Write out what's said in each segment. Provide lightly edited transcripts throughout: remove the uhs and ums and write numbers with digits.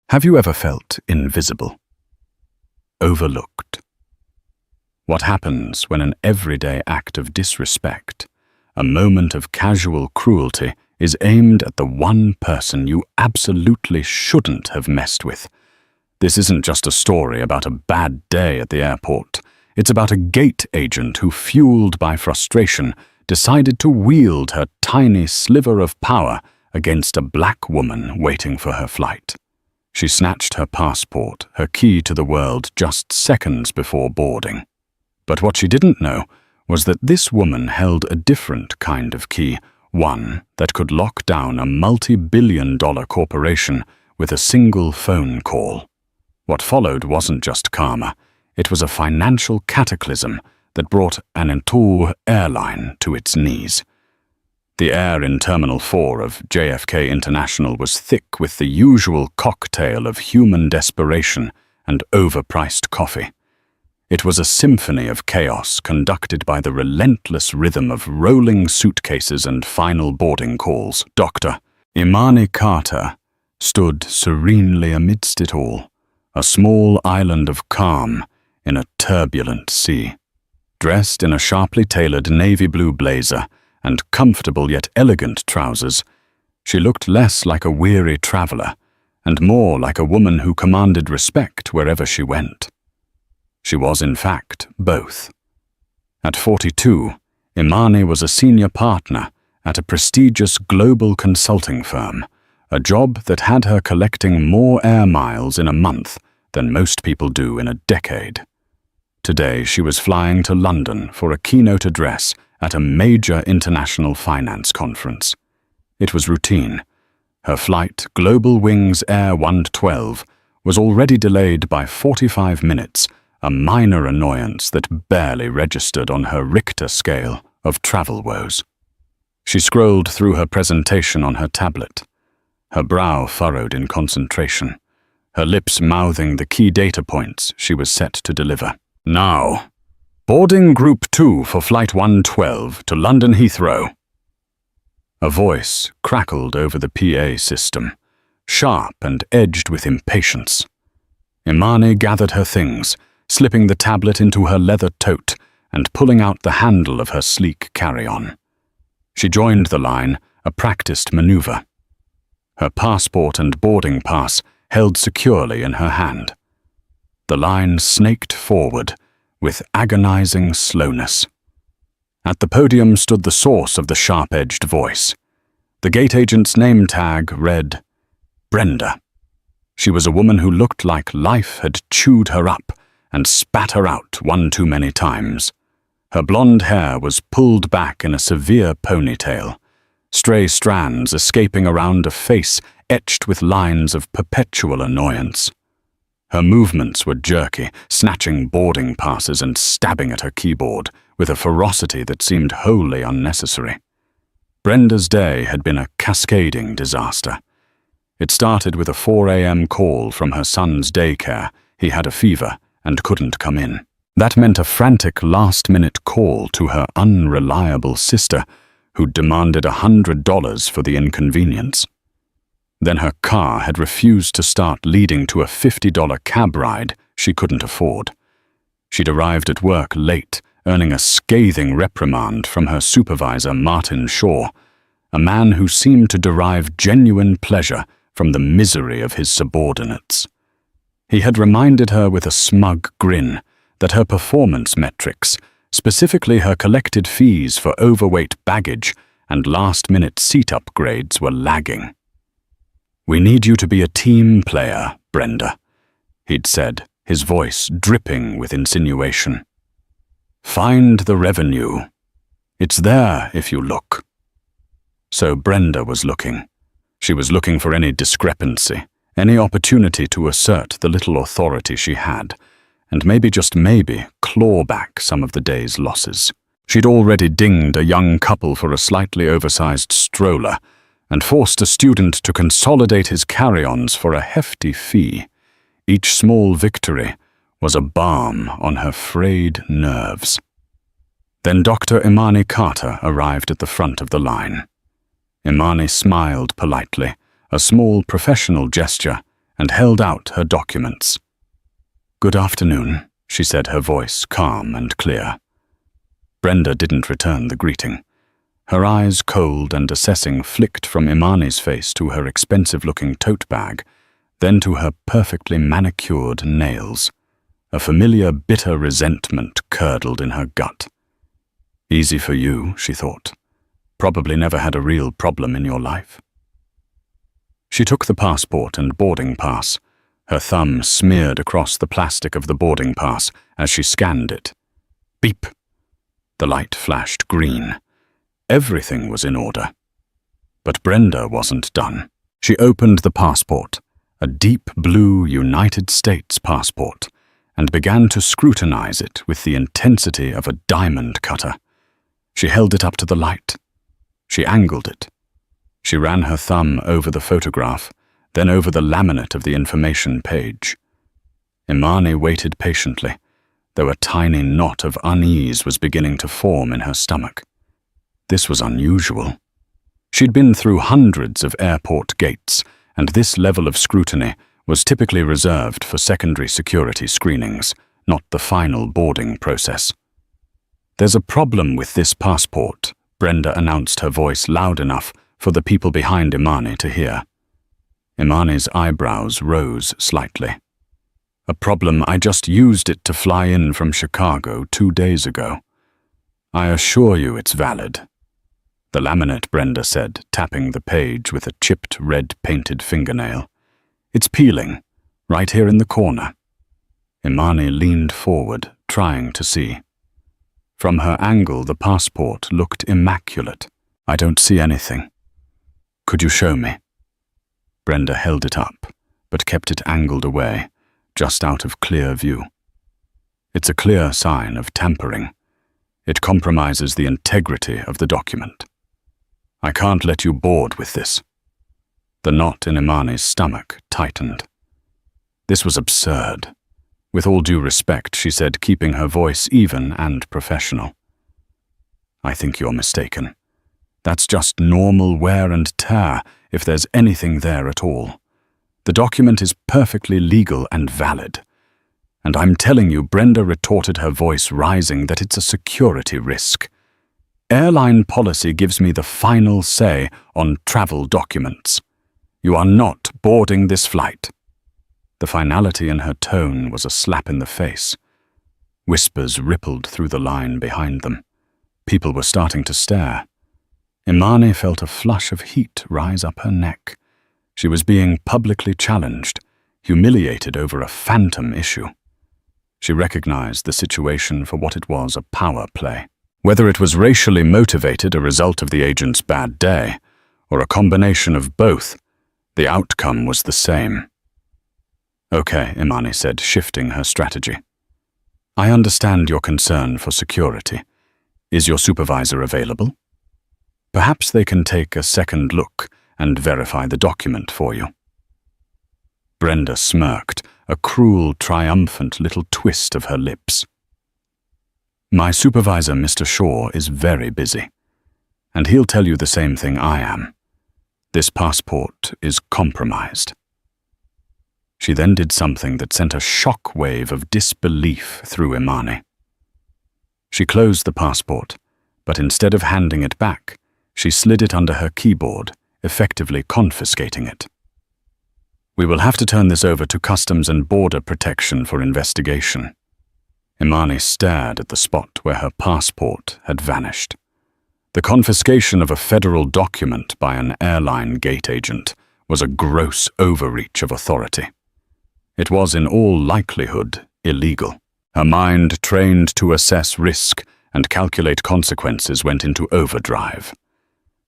Have you ever felt invisible? Overlooked? What happens when an everyday act of disrespect, a moment of casual cruelty, is aimed at the one person you absolutely shouldn't have messed with? This isn't just a story about a bad day at the airport. It's about a gate agent who, fueled by frustration, decided to wield her tiny sliver of power against a black woman waiting for her flight. She snatched her passport, her key to the world, just seconds before boarding. But what she didn't know was that this woman held a different kind of key, one that could lock down a multi-billion-dollar corporation with a single phone call. What followed wasn't just karma. It was a financial cataclysm that brought an entire airline to its knees. The air in Terminal 4 of JFK International was thick with the usual cocktail of human desperation and overpriced coffee. It was a symphony of chaos conducted by the relentless rhythm of rolling suitcases and final boarding calls. Dr. Imani Carter stood serenely amidst it all, a small island of calm in a turbulent sea. Dressed in a sharply tailored navy blue blazer and comfortable yet elegant trousers, she looked less like a weary traveler and more like a woman who commanded respect wherever she went. She was, in fact, both. At 42, Imani was a senior partner at a prestigious global consulting firm, a job that had her collecting more air miles in a month than most people do in a decade. Today, she was flying to London for a keynote address at a major international finance conference. It was routine. Her flight, Global Wings Air 112, was already delayed by 45 minutes, a minor annoyance that barely registered on her Richter scale of travel woes. She scrolled through her presentation on her tablet, her brow furrowed in concentration, her lips mouthing the key data points she was set to deliver. Now, boarding Group 2 for Flight 112 to London Heathrow. A voice crackled over the PA system, sharp and edged with impatience. Imani gathered her things, slipping the tablet into her leather tote and pulling out the handle of her sleek carry-on. She joined the line, a practiced maneuver. Her passport and boarding pass held securely in her hand. The line snaked forward with agonizing slowness. At the podium stood the source of the sharp-edged voice. The gate agent's name tag read, Brenda. She was a woman who looked like life had chewed her up and spat her out one too many times. Her blonde hair was pulled back in a severe ponytail, stray strands escaping around a face etched with lines of perpetual annoyance. Her movements were jerky, snatching boarding passes and stabbing at her keyboard with a ferocity that seemed wholly unnecessary. Brenda's day had been a cascading disaster. It started with a 4 a.m. call from her son's daycare. He had a fever and couldn't come in. That meant a frantic last-minute call to her unreliable sister, who'd demanded $100 for the inconvenience. Then her car had refused to start, leading to a $50 cab ride she couldn't afford. She'd arrived at work late, earning a scathing reprimand from her supervisor, Martin Shaw, a man who seemed to derive genuine pleasure from the misery of his subordinates. He had reminded her with a smug grin that her performance metrics, specifically her collected fees for overweight baggage and last-minute seat upgrades, were lagging. "We need you to be a team player, Brenda," he'd said, his voice dripping with insinuation. "Find the revenue. It's there if you look." So Brenda was looking. She was looking for any discrepancy, any opportunity to assert the little authority she had, and maybe, just maybe, claw back some of the day's losses. She'd already dinged a young couple for a slightly oversized stroller and forced a student to consolidate his carry-ons for a hefty fee. Each small victory was a balm on her frayed nerves. Then Dr. Imani Carter arrived at the front of the line. Imani smiled politely, a small professional gesture, and held out her documents. "Good afternoon," she said, her voice calm and clear. Brenda didn't return the greeting. Her eyes, cold and assessing, flicked from Imani's face to her expensive-looking tote bag, then to her perfectly manicured nails. A familiar, bitter resentment curdled in her gut. "Easy for you," she thought. "Probably never had a real problem in your life." She took the passport and boarding pass, her thumb smeared across the plastic of the boarding pass as she scanned it. Beep! The light flashed green. Everything was in order. But Brenda wasn't done. She opened the passport, a deep blue United States passport, and began to scrutinize it with the intensity of a diamond cutter. She held it up to the light. She angled it. She ran her thumb over the photograph, then over the laminate of the information page. Imani waited patiently, though a tiny knot of unease was beginning to form in her stomach. This was unusual. She'd been through hundreds of airport gates, and this level of scrutiny was typically reserved for secondary security screenings, not the final boarding process. "There's a problem with this passport," Brenda announced, her voice loud enough for the people behind Imani to hear. Imani's eyebrows rose slightly. "A problem? I just used it to fly in from Chicago 2 days ago. I assure you it's valid." "The laminate," Brenda said, tapping the page with a chipped red painted fingernail. "It's peeling, right here in the corner." Imani leaned forward, trying to see. From her angle, the passport looked immaculate. "I don't see anything. Could you show me?" Brenda held it up, but kept it angled away, just out of clear view. "It's a clear sign of tampering. It compromises the integrity of the document. I can't let you board with this." The knot in Imani's stomach tightened. This was absurd. With all due respect, she said, keeping her voice even and professional. "I think you're mistaken. That's just normal wear and tear, if there's anything there at all. The document is perfectly legal and valid. And I'm telling you," Brenda retorted, her voice rising, "that it's a security risk. Airline policy gives me the final say on travel documents. You are not boarding this flight." The finality in her tone was a slap in the face. Whispers rippled through the line behind them. People were starting to stare. Imani felt a flush of heat rise up her neck. She was being publicly challenged, humiliated over a phantom issue. She recognized the situation for what it was, a power play. Whether it was racially motivated, a result of the agent's bad day, or a combination of both, the outcome was the same. "Okay," Imani said, shifting her strategy. "I understand your concern for security. Is your supervisor available? Perhaps they can take a second look and verify the document for you." Brenda smirked, a cruel, triumphant little twist of her lips. "My supervisor, Mr. Shaw, is very busy, and he'll tell you the same thing I am. This passport is compromised." She then did something that sent a shock wave of disbelief through Imani. She closed the passport, but instead of handing it back, she slid it under her keyboard, effectively confiscating it. "We will have to turn this over to Customs and Border Protection for investigation." Imani stared at the spot where her passport had vanished. The confiscation of a federal document by an airline gate agent was a gross overreach of authority. It was in all likelihood illegal. Her mind, trained to assess risk and calculate consequences, went into overdrive.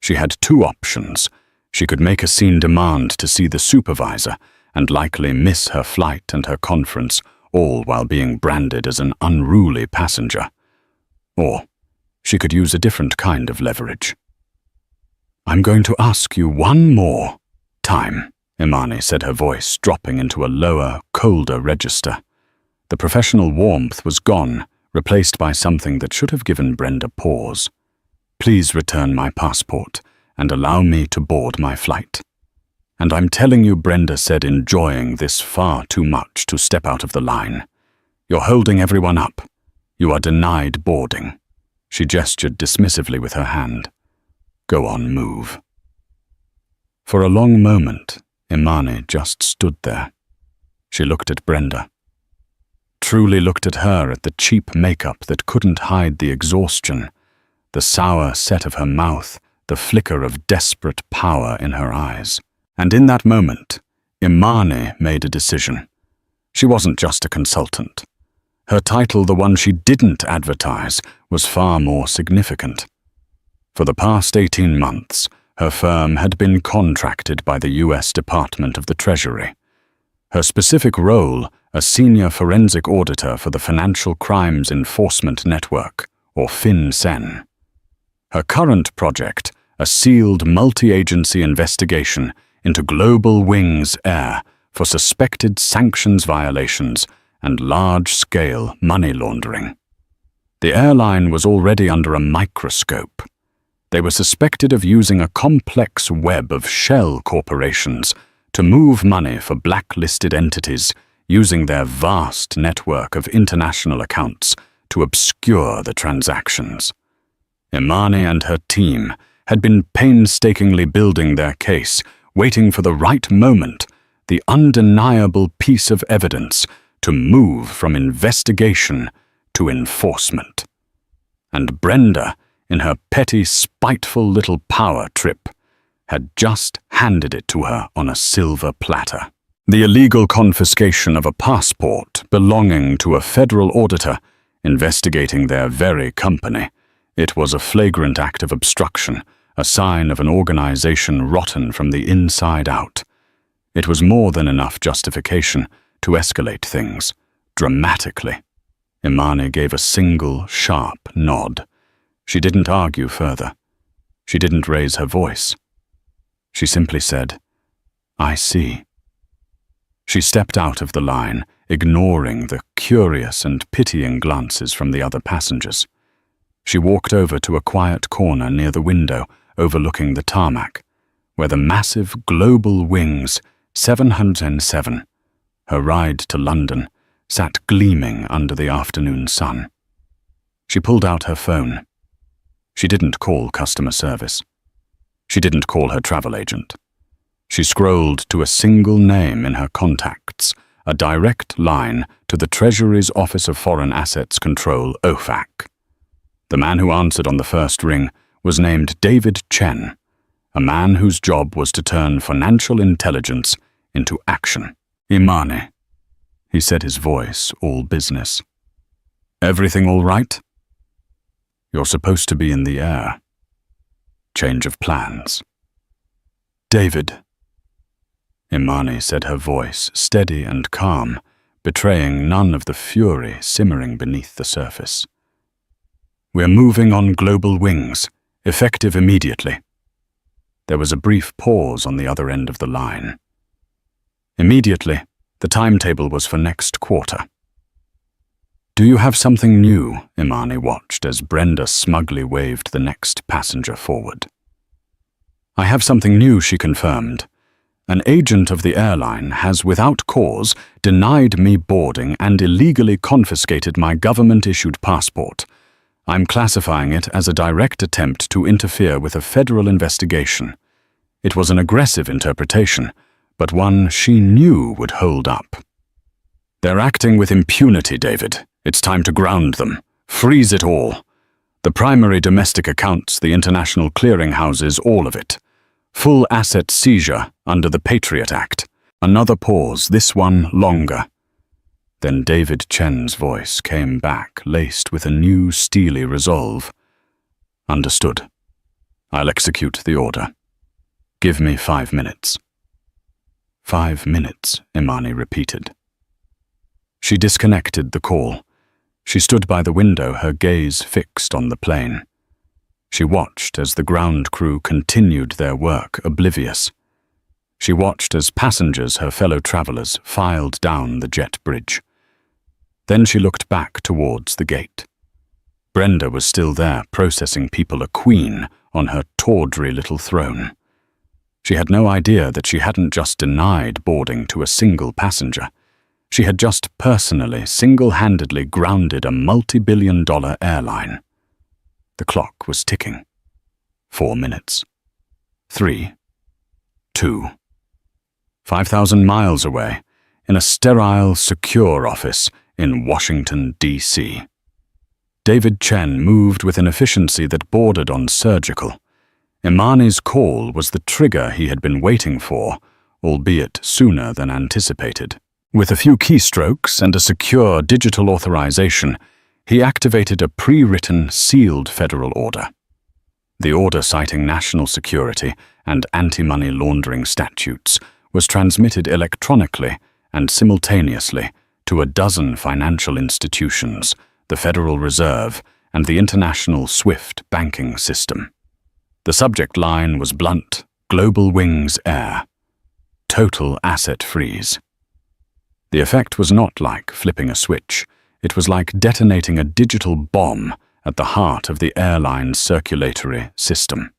She had 2 options. She could make a scene demand to see the supervisor and likely miss her flight and her conference, all while being branded as an unruly passenger. Or she could use a different kind of leverage. "I'm going to ask you one more time," Imani said, her voice dropping into a lower, colder register. The professional warmth was gone, replaced by something that should have given Brenda pause. "Please return my passport and allow me to board my flight." And I'm telling you, Brenda said, enjoying this far too much to step out of the line. You're holding everyone up. You are denied boarding. She gestured dismissively with her hand. Go on, move. For a long moment, Imani just stood there. She looked at Brenda. Truly looked at her, at the cheap makeup that couldn't hide the exhaustion, the sour set of her mouth, the flicker of desperate power in her eyes. And in that moment, Imani made a decision. She wasn't just a consultant. Her title, the one she didn't advertise, was far more significant. For the past 18 months, her firm had been contracted by the U.S. Department of the Treasury. Her specific role, a senior forensic auditor for the Financial Crimes Enforcement Network, or FinCEN. Her current project, a sealed multi-agency investigation into Global Wings Air for suspected sanctions violations and large-scale money laundering. The airline was already under a microscope. They were suspected of using a complex web of shell corporations to move money for blacklisted entities using their vast network of international accounts to obscure the transactions. Imani and her team had been painstakingly building their case, waiting for the right moment, the undeniable piece of evidence to move from investigation to enforcement. And Brenda, in her petty, spiteful little power trip, had just handed it to her on a silver platter. The illegal confiscation of a passport belonging to a federal auditor investigating their very company. It was a flagrant act of obstruction, a sign of an organization rotten from the inside out. It was more than enough justification to escalate things, dramatically. Imani gave a single, sharp nod. She didn't argue further. She didn't raise her voice. She simply said, I see. She stepped out of the line, ignoring the curious and pitying glances from the other passengers. She walked over to a quiet corner near the window overlooking the tarmac, where the massive Global Wings 707, her ride to London, sat gleaming under the afternoon sun. She pulled out her phone. She didn't call customer service. She didn't call her travel agent. She scrolled to a single name in her contacts, a direct line to the Treasury's Office of Foreign Assets Control, OFAC. The man who answered on the first ring was named David Chen, a man whose job was to turn financial intelligence into action. Imani, he said, his voice all business. Everything all right? You're supposed to be in the air. Change of plans. David. Imani said, her voice steady and calm, betraying none of the fury simmering beneath the surface. We're moving on Global Wings, effective immediately. There was a brief pause on the other end of the line. Immediately, the timetable was for next quarter. Do you have something new? Imani watched as Brenda smugly waved the next passenger forward. I have something new, she confirmed. An agent of the airline has, without cause, denied me boarding and illegally confiscated my government-issued passport. I'm classifying it as a direct attempt to interfere with a federal investigation. It was an aggressive interpretation, but one she knew would hold up. They're acting with impunity, David. It's time to ground them. Freeze it all. The primary domestic accounts, the international clearinghouses, all of it. Full asset seizure under the Patriot Act. Another pause, this one longer. Then David Chen's voice came back, laced with a new steely resolve. Understood. I'll execute the order. Give me 5 minutes. 5 minutes, Imani repeated. She disconnected the call. She stood by the window, her gaze fixed on the plane. She watched as the ground crew continued their work, oblivious. She watched as passengers, her fellow travelers, filed down the jet bridge. Then she looked back towards the gate. Brenda was still there, processing people, a queen on her tawdry little throne. She had no idea that she hadn't just denied boarding to a single passenger. She had just personally, single-handedly grounded a multi-billion-dollar airline. The clock was ticking. 4 minutes. 3. 2. 5,000 miles away, in a sterile, secure office in Washington, D.C. David Chen moved with an efficiency that bordered on surgical. Imani's call was the trigger he had been waiting for, albeit sooner than anticipated. With a few keystrokes and a secure digital authorization, he activated a pre-written, sealed federal order. The order citing national security and anti-money laundering statutes was transmitted electronically and simultaneously to a dozen financial institutions, the Federal Reserve, and the international SWIFT banking system. The subject line was blunt: Global Wings Air. Total asset freeze. The effect was not like flipping a switch. It was like detonating a digital bomb at the heart of the airline's circulatory system.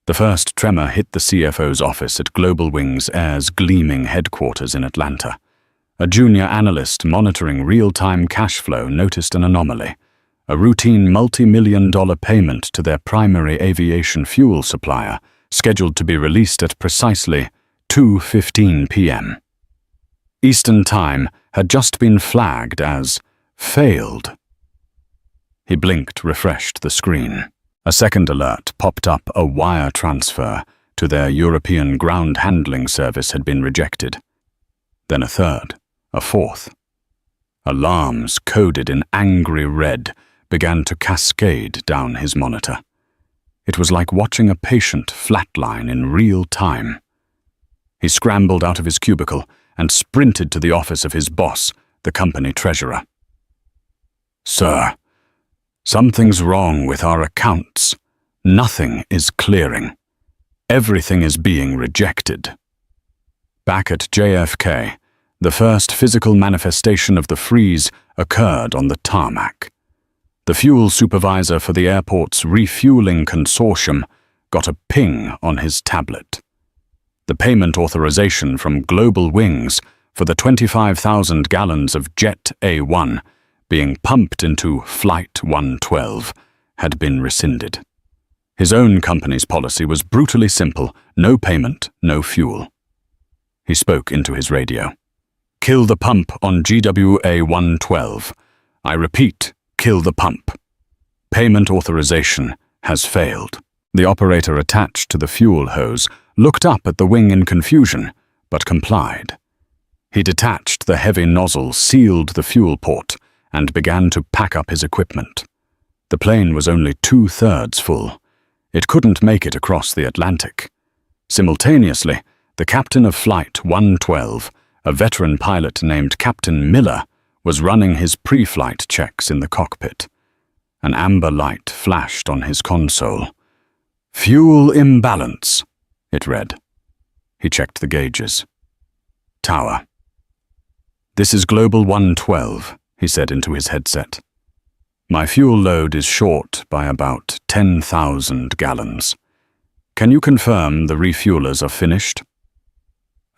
The first tremor hit the CFO's office at Global Wings Air's gleaming headquarters in Atlanta. A junior analyst monitoring real-time cash flow noticed an anomaly: a routine multi-million-dollar payment to their primary aviation fuel supplier, scheduled to be released at precisely 2:15 p.m. Eastern Time had just been flagged as failed. He blinked, refreshed the screen. A second alert popped up: a wire transfer to their European ground handling service had been rejected. Then a third, a fourth. Alarms coded in angry red began to cascade down his monitor. It was like watching a patient flatline in real time. He scrambled out of his cubicle and sprinted to the office of his boss, the company treasurer. "Sir, something's wrong with our accounts. Nothing is clearing. Everything is being rejected." Back at JFK, the first physical manifestation of the freeze occurred on the tarmac. The fuel supervisor for the airport's refueling consortium got a ping on his tablet. The payment authorization from Global Wings for the 25,000 gallons of Jet A1 being pumped into Flight 112 had been rescinded. His own company's policy was brutally simple: no payment, no fuel. He spoke into his radio. "Kill the pump on GWA 112. I repeat, kill the pump. Payment authorization has failed." The operator attached to the fuel hose looked up at the wing in confusion, but complied. He detached the heavy nozzle, sealed the fuel port, and began to pack up his equipment. The plane was only 2/3 full. It couldn't make it across the Atlantic. Simultaneously, the captain of Flight 112, a veteran pilot named Captain Miller, was running his pre-flight checks in the cockpit. An amber light flashed on his console. "Fuel imbalance," it read. He checked the gauges. "Tower." "This is Global 112, he said into his headset. "My fuel load is short by about 10,000 gallons. Can you confirm the refuelers are finished?"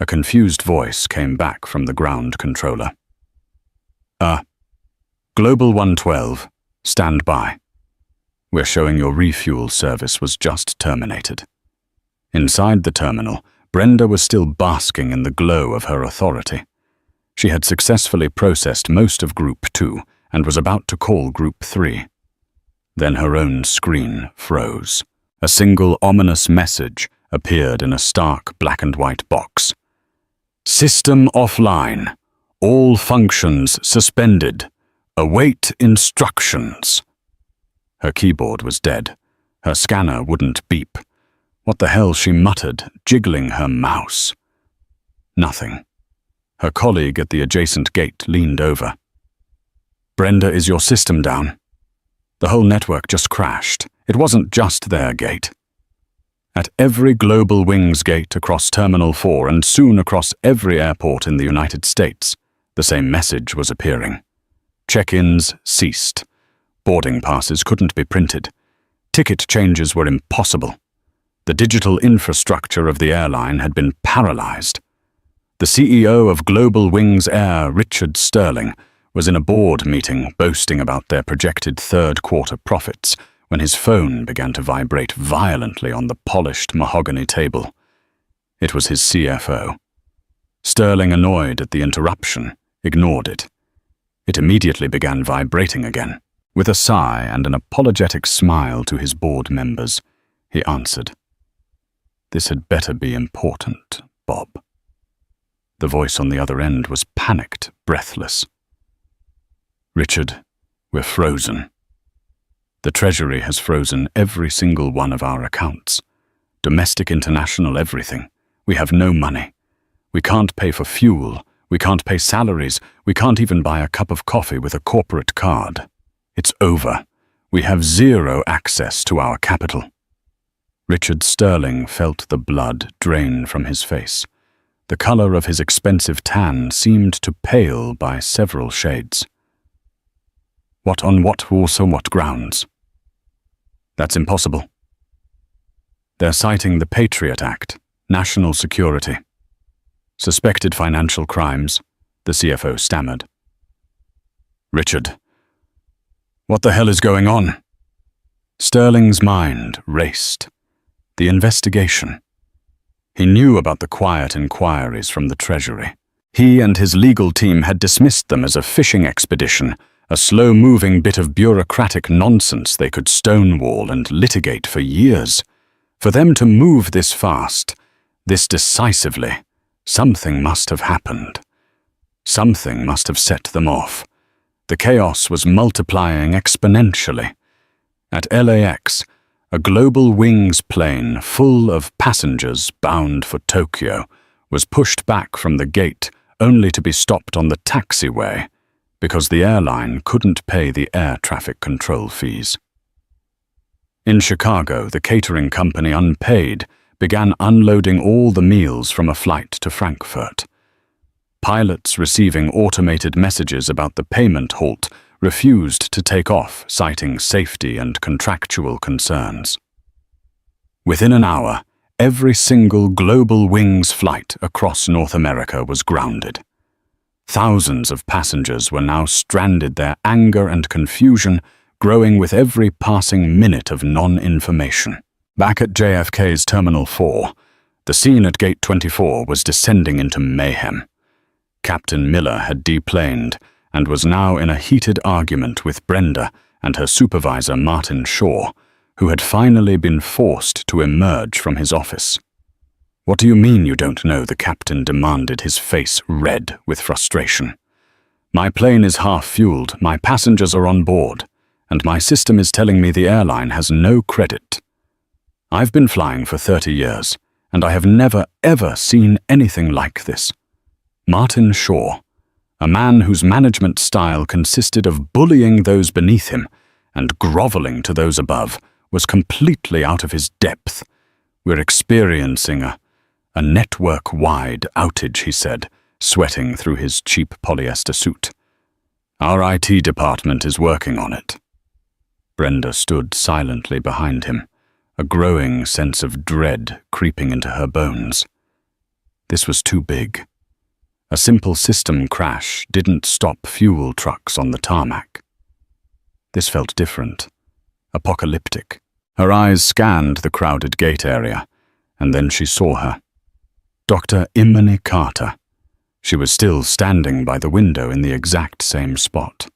A confused voice came back from the ground controller. Global 112, stand by. We're showing your refuel service was just terminated." Inside the terminal, Brenda was still basking in the glow of her authority. She had successfully processed most of Group 2 and was about to call Group 3. Then her own screen froze. A single ominous message appeared in a stark black-and-white box. "System offline. All functions suspended. Await instructions." Her keyboard was dead. Her scanner wouldn't beep. What the hell, she muttered, jiggling her mouse. Nothing. Her colleague at the adjacent gate leaned over. "Brenda, is your system down?" The whole network just crashed. It wasn't just their gate. At every Global Wings gate across Terminal 4 and soon across every airport in the United States, the same message was appearing. Check-ins ceased. Boarding passes couldn't be printed. Ticket changes were impossible. The digital infrastructure of the airline had been paralyzed. The CEO of Global Wings Air, Richard Sterling, was in a board meeting boasting about their projected third-quarter profits when his phone began to vibrate violently on the polished mahogany table. It was his CFO. Sterling, annoyed at the interruption, ignored it. It immediately began vibrating again. With a sigh and an apologetic smile to his board members, he answered, "This had better be important, Bob." The voice on the other end was panicked, breathless. "Richard, we're frozen. The Treasury has frozen every single one of our accounts. Domestic, international, everything. We have no money. We can't pay for fuel. We can't pay salaries. We can't even buy a cup of coffee with a corporate card. It's over. We have zero access to our capital." Richard Sterling felt the blood drain from his face. The color of his expensive tan seemed to pale by several shades. "What grounds?" "That's impossible. They're citing the Patriot Act, national security. Suspected financial crimes," the CFO stammered. "Richard, what the hell is going on?" Sterling's mind raced. The investigation. He knew about the quiet inquiries from the Treasury. He and his legal team had dismissed them as a fishing expedition, a slow-moving bit of bureaucratic nonsense they could stonewall and litigate for years. For them to move this fast, this decisively, something must have happened. Something must have set them off. The chaos was multiplying exponentially. At LAX, a Global Wings plane full of passengers bound for Tokyo was pushed back from the gate only to be stopped on the taxiway because the airline couldn't pay the air traffic control fees. In Chicago, the catering company, unpaid, began unloading all the meals from a flight to Frankfurt. Pilots receiving automated messages about the payment halt refused to take off, citing safety and contractual concerns. Within an hour, every single Global Wings flight across North America was grounded. Thousands of passengers were now stranded, their anger and confusion growing with every passing minute of non-information. Back at JFK's Terminal 4, the scene at Gate 24 was descending into mayhem. Captain Miller had deplaned and was now in a heated argument with Brenda and her supervisor Martin Shaw, who had finally been forced to emerge from his office. "What do you mean you don't know?" the captain demanded, his face red with frustration. "My plane is half-fueled, my passengers are on board, and my system is telling me the airline has no credit. I've been flying for 30 years, and I have never, ever seen anything like this." Martin Shaw, a man whose management style consisted of bullying those beneath him and groveling to those above, was completely out of his depth. "We're experiencing a network-wide outage," he said, sweating through his cheap polyester suit. "Our IT department is working on it." Brenda stood silently behind him, a growing sense of dread creeping into her bones. This was too big. A simple system crash didn't stop fuel trucks on the tarmac. This felt different, apocalyptic. Her eyes scanned the crowded gate area, and then she saw her. Dr. Imani Carter. She was still standing by the window in the exact same spot.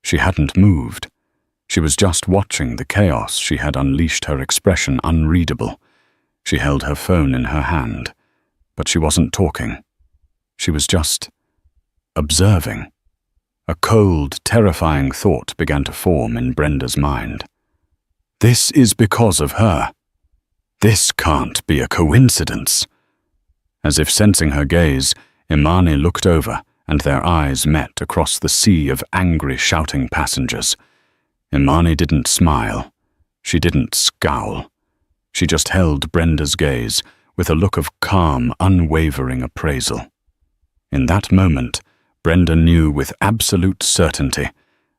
She hadn't moved. She was just watching the chaos she had unleashed, her expression unreadable. She held her phone in her hand, but she wasn't talking. She was just observing. A cold, terrifying thought began to form in Brenda's mind. This is because of her. This can't be a coincidence. As if sensing her gaze, Imani looked over, and their eyes met across the sea of angry, shouting passengers. Imani didn't smile. She didn't scowl. She just held Brenda's gaze with a look of calm, unwavering appraisal. In that moment, Brenda knew with absolute certainty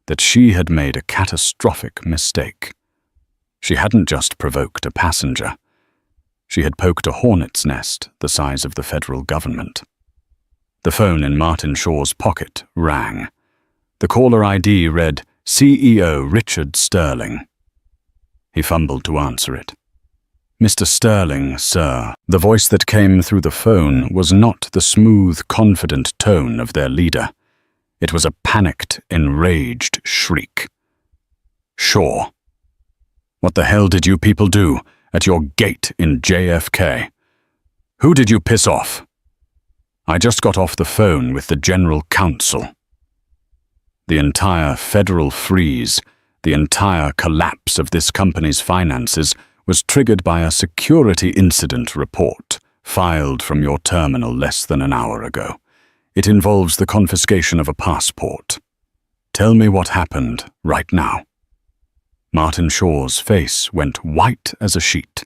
that she had made a catastrophic mistake. She hadn't just provoked a passenger. She had poked a hornet's nest the size of the federal government. The phone in Martin Shaw's pocket rang. The caller ID read, CEO Richard Sterling. He fumbled to answer it. Mr. Sterling, sir. The voice that came through the phone was not the smooth, confident tone of their leader. It was a panicked, enraged shriek. Shaw. What the hell did you people do at your gate in JFK? Who did you piss off? I just got off the phone with the General Counsel. The entire federal freeze, the entire collapse of this company's finances was triggered by a security incident report filed from your terminal less than an hour ago. It involves the confiscation of a passport. Tell me what happened right now. Martin Shaw's face went white as a sheet.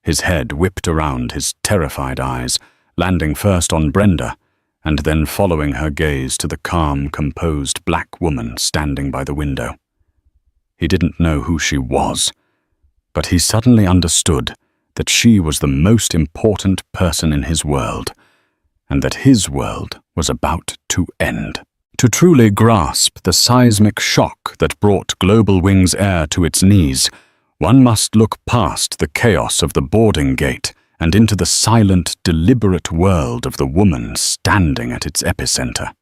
His head whipped around his terrified eyes, landing first on Brenda, and then following her gaze to the calm, composed black woman standing by the window. He didn't know who she was, but he suddenly understood that she was the most important person in his world, and that his world was about to end. To truly grasp the seismic shock that brought Global Wings Air to its knees, one must look past the chaos of the boarding gate and into the silent, deliberate world of the woman standing at its epicenter.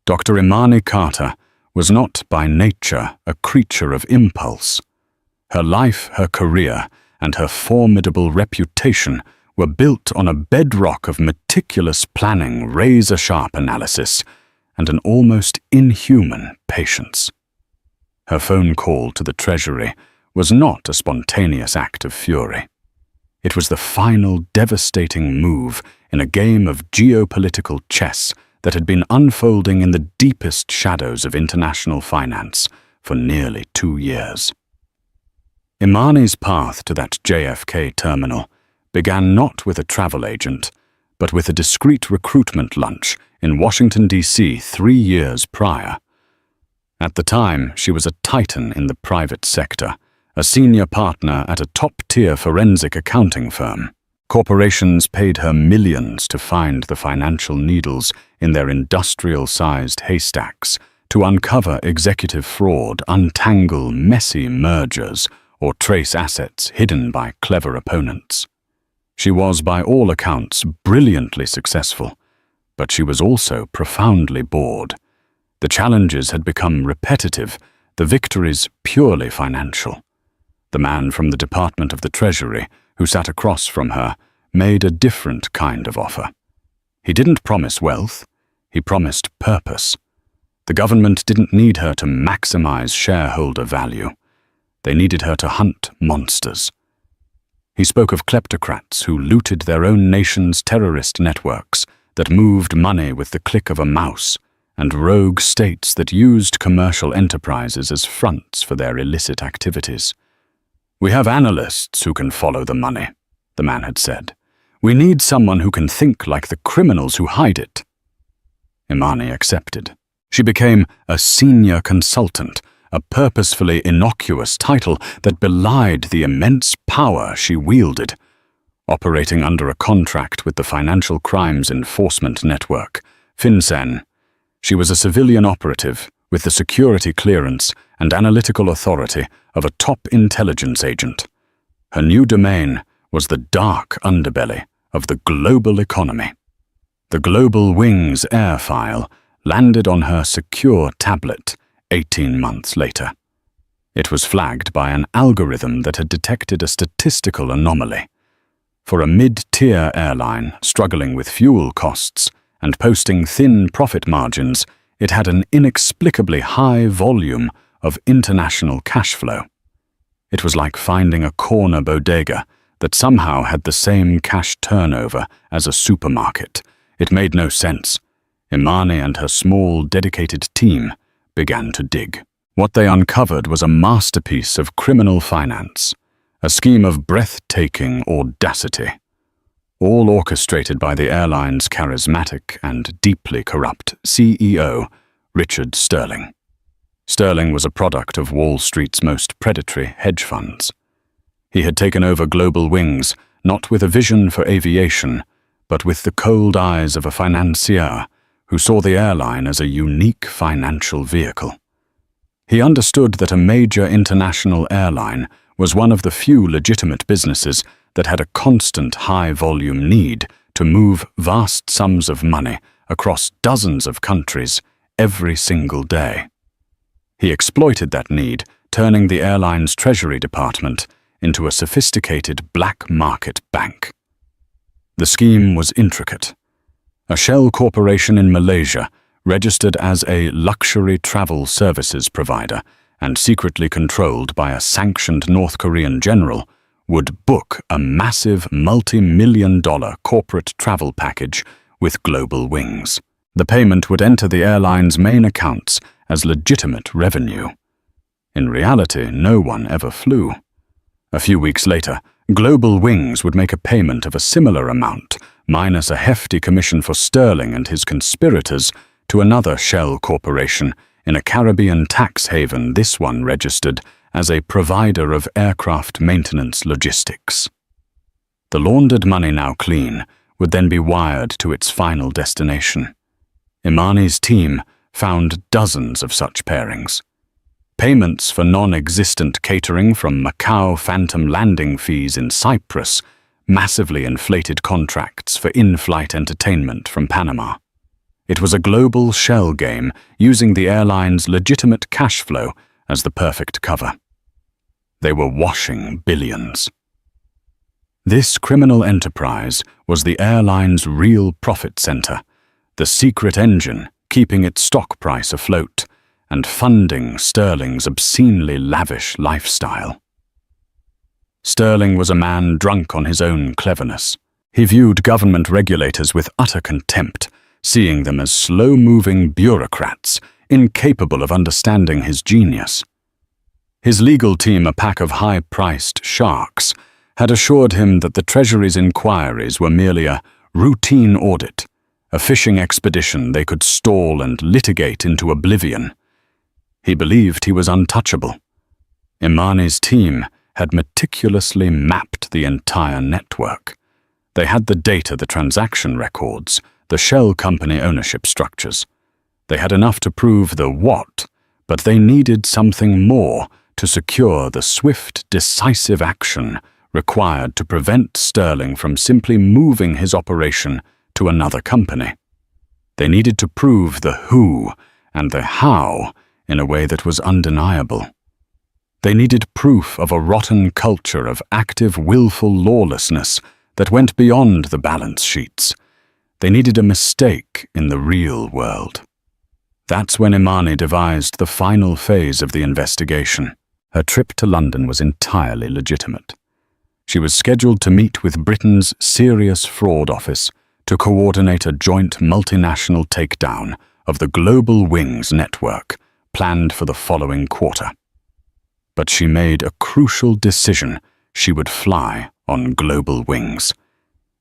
Dr. Imani Carter was not by nature a creature of impulse. Her life, her career, and her formidable reputation were built on a bedrock of meticulous planning, razor-sharp analysis, and an almost inhuman patience. Her phone call to the Treasury was not a spontaneous act of fury. It was the final devastating move in a game of geopolitical chess that had been unfolding in the deepest shadows of international finance for nearly 2 years. Imani's path to that JFK terminal began not with a travel agent, but with a discreet recruitment lunch in Washington, D.C. 3 years prior. At the time, she was a titan in the private sector, a senior partner at a top-tier forensic accounting firm. Corporations paid her millions to find the financial needles in their industrial-sized haystacks, to uncover executive fraud, untangle messy mergers, or trace assets hidden by clever opponents. She was, by all accounts, brilliantly successful, but she was also profoundly bored. The challenges had become repetitive, the victories purely financial. The man from the Department of the Treasury, who sat across from her, made a different kind of offer. He didn't promise wealth, he promised purpose. The government didn't need her to maximize shareholder value. They needed her to hunt monsters. He spoke of kleptocrats who looted their own nation's terrorist networks, that moved money with the click of a mouse, and rogue states that used commercial enterprises as fronts for their illicit activities. We have analysts who can follow the money, the man had said. We need someone who can think like the criminals who hide it. Imani accepted. She became a senior consultant, a purposefully innocuous title that belied the immense power she wielded. Operating under a contract with the Financial Crimes Enforcement Network, FinCEN, she was a civilian operative with the security clearance and analytical authority of a top intelligence agent. Her new domain was the dark underbelly of the global economy. The Global Wings Air file landed on her secure tablet 18 months later. It was flagged by an algorithm that had detected a statistical anomaly. For a mid-tier airline struggling with fuel costs and posting thin profit margins, it had an inexplicably high volume of international cash flow. It was like finding a corner bodega that somehow had the same cash turnover as a supermarket. It made no sense. Imani and her small, dedicated team began to dig. What they uncovered was a masterpiece of criminal finance, a scheme of breathtaking audacity, all orchestrated by the airline's charismatic and deeply corrupt CEO, Richard Sterling. Sterling was a product of Wall Street's most predatory hedge funds. He had taken over Global Wings, not with a vision for aviation, but with the cold eyes of a financier who saw the airline as a unique financial vehicle. He understood that a major international airline was one of the few legitimate businesses that had a constant high-volume need to move vast sums of money across dozens of countries every single day. He exploited that need, turning the airline's treasury department into a sophisticated black market bank. The scheme was intricate. A shell corporation in Malaysia, registered as a luxury travel services provider and secretly controlled by a sanctioned North Korean general, would book a massive multi-million-dollar corporate travel package with Global Wings. The payment would enter the airline's main accounts as legitimate revenue. In reality, no one ever flew. A few weeks later, Global Wings would make a payment of a similar amount, minus a hefty commission for Sterling and his conspirators, to another shell corporation in a Caribbean tax haven, this one registered as a provider of aircraft maintenance logistics. The laundered money, now clean, would then be wired to its final destination. Imani's team found dozens of such pairings. Payments for non-existent catering from Macau phantom landing fees in Cyprus, massively inflated contracts for in-flight entertainment from Panama. It was a global shell game using the airline's legitimate cash flow as the perfect cover. They were washing billions. This criminal enterprise was the airline's real profit center, the secret engine keeping its stock price afloat and funding Sterling's obscenely lavish lifestyle. Sterling was a man drunk on his own cleverness. He viewed government regulators with utter contempt, seeing them as slow-moving bureaucrats, incapable of understanding his genius. His legal team, a pack of high-priced sharks, had assured him that the Treasury's inquiries were merely a routine audit, a fishing expedition they could stall and litigate into oblivion. He believed he was untouchable. Imani's team had meticulously mapped the entire network. They had the data, the transaction records, the shell company ownership structures. They had enough to prove the what, but they needed something more to secure the swift, decisive action required to prevent Sterling from simply moving his operation to another company. They needed to prove the who and the how in a way that was undeniable. They needed proof of a rotten culture of active, willful lawlessness that went beyond the balance sheets. They needed a mistake in the real world. That's when Imani devised the final phase of the investigation. Her trip to London was entirely legitimate. She was scheduled to meet with Britain's Serious Fraud Office to coordinate a joint multinational takedown of the Global Wings network planned for the following quarter. But she made a crucial decision. She would fly on Global Wings.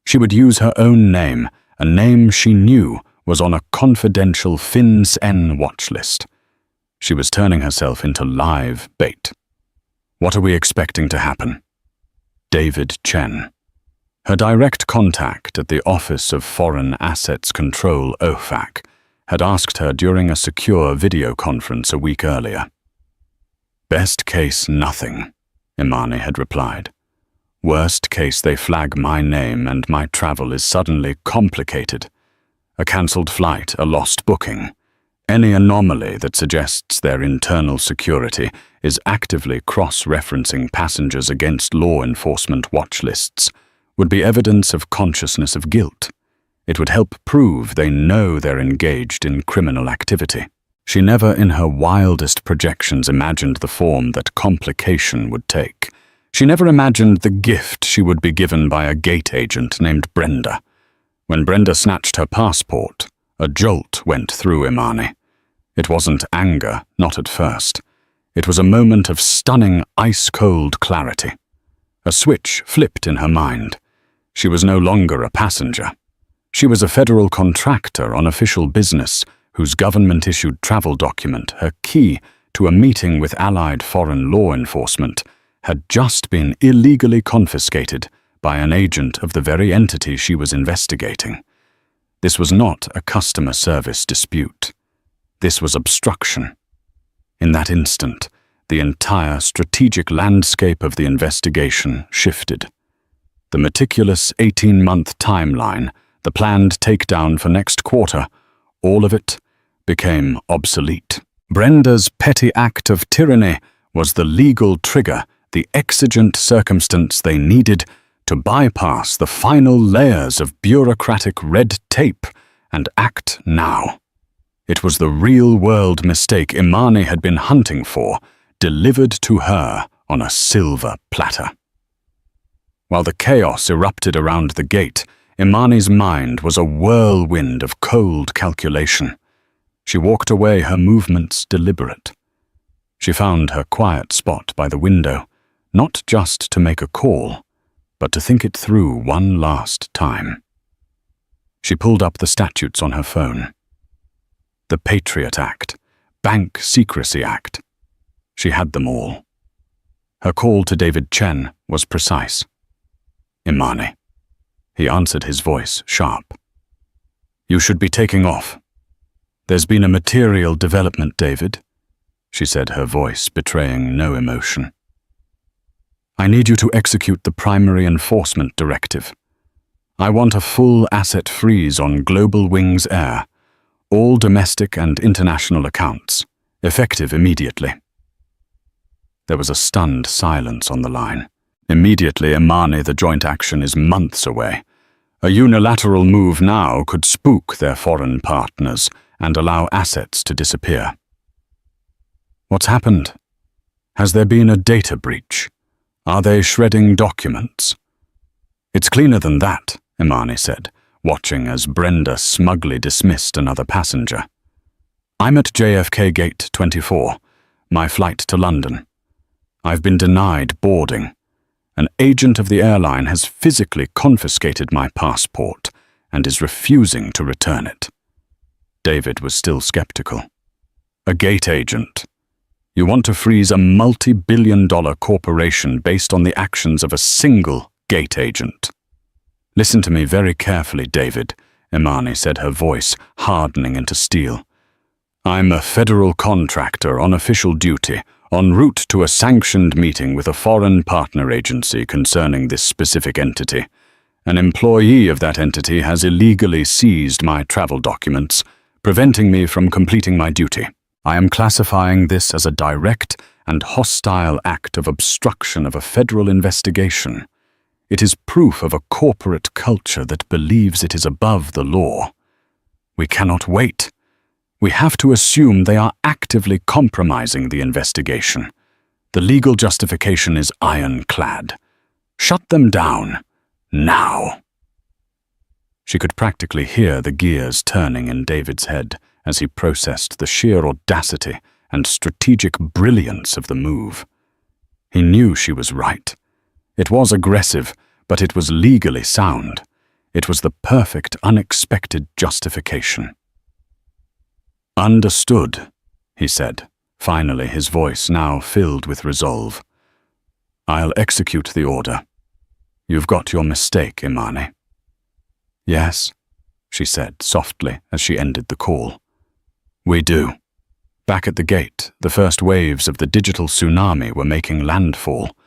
She would use her own name, a name she knew was on a confidential FinCEN watch list. She was turning herself into live bait. What are we expecting to happen? David Chen. Her direct contact at the Office of Foreign Assets Control, OFAC, had asked her during a secure video conference a week earlier. Best case, nothing, Imani had replied. Worst case, they flag my name and my travel is suddenly complicated. A cancelled flight, a lost booking. Any anomaly that suggests their internal security is actively cross-referencing passengers against law enforcement watch lists would be evidence of consciousness of guilt. It would help prove they know they're engaged in criminal activity. She never in her wildest projections imagined the form that complication would take. She never imagined the gift she would be given by a gate agent named Brenda. When Brenda snatched her passport, a jolt went through Imani. It wasn't anger, not at first. It was a moment of stunning, ice-cold clarity. A switch flipped in her mind. She was no longer a passenger. She was a federal contractor on official business whose government-issued travel document, her key to a meeting with allied foreign law enforcement, had just been illegally confiscated by an agent of the very entity she was investigating. This was not a customer service dispute. This was obstruction. In that instant, the entire strategic landscape of the investigation shifted. The meticulous 18-month timeline, the planned takedown for next quarter, all of it became obsolete. Brenda's petty act of tyranny was the legal trigger, the exigent circumstance they needed to bypass the final layers of bureaucratic red tape and act now. It was the real-world mistake Imani had been hunting for, delivered to her on a silver platter. While the chaos erupted around the gate, Imani's mind was a whirlwind of cold calculation. She walked away, her movements deliberate. She found her quiet spot by the window, not just to make a call, but to think it through one last time. She pulled up the statutes on her phone. The Patriot Act, Bank Secrecy Act. She had them all. Her call to David Chen was precise. "Imani." He answered, his voice sharp. "You should be taking off." "There's been a material development, David," she said, her voice betraying no emotion. "I need you to execute the primary enforcement directive. I want a full asset freeze on Global Wings Air, all domestic and international accounts, effective immediately." There was a stunned silence on the line. Immediately, Imani, the joint action is months away. A unilateral move now could spook their foreign partners and allow assets to disappear. "What's happened? Has there been a data breach? Are they shredding documents?" "It's cleaner than that," Imani said, watching as Brenda smugly dismissed another passenger. "I'm at JFK Gate 24, my flight to London. I've been denied boarding. An agent of the airline has physically confiscated my passport and is refusing to return it." David was still skeptical. "A gate agent? You want to freeze a multi-billion-dollar corporation based on the actions of a single gate agent?" "Listen to me very carefully, David," Imani said, her voice hardening into steel. "I'm a federal contractor on official duty, en route to a sanctioned meeting with a foreign partner agency concerning this specific entity. An employee of that entity has illegally seized my travel documents, preventing me from completing my duty. I am classifying this as a direct and hostile act of obstruction of a federal investigation. It is proof of a corporate culture that believes it is above the law. We cannot wait. We have to assume they are actively compromising the investigation. The legal justification is ironclad. Shut them down, now." She could practically hear the gears turning in David's head as he processed the sheer audacity and strategic brilliance of the move. He knew she was right. It was aggressive, but it was legally sound. It was the perfect, unexpected justification. "Understood," he said, finally, his voice now filled with resolve. "I'll execute the order. You've got your mistake, Imani." "Yes," she said softly as she ended the call. "We do." Back at the gate, the first waves of the digital tsunami were making landfall.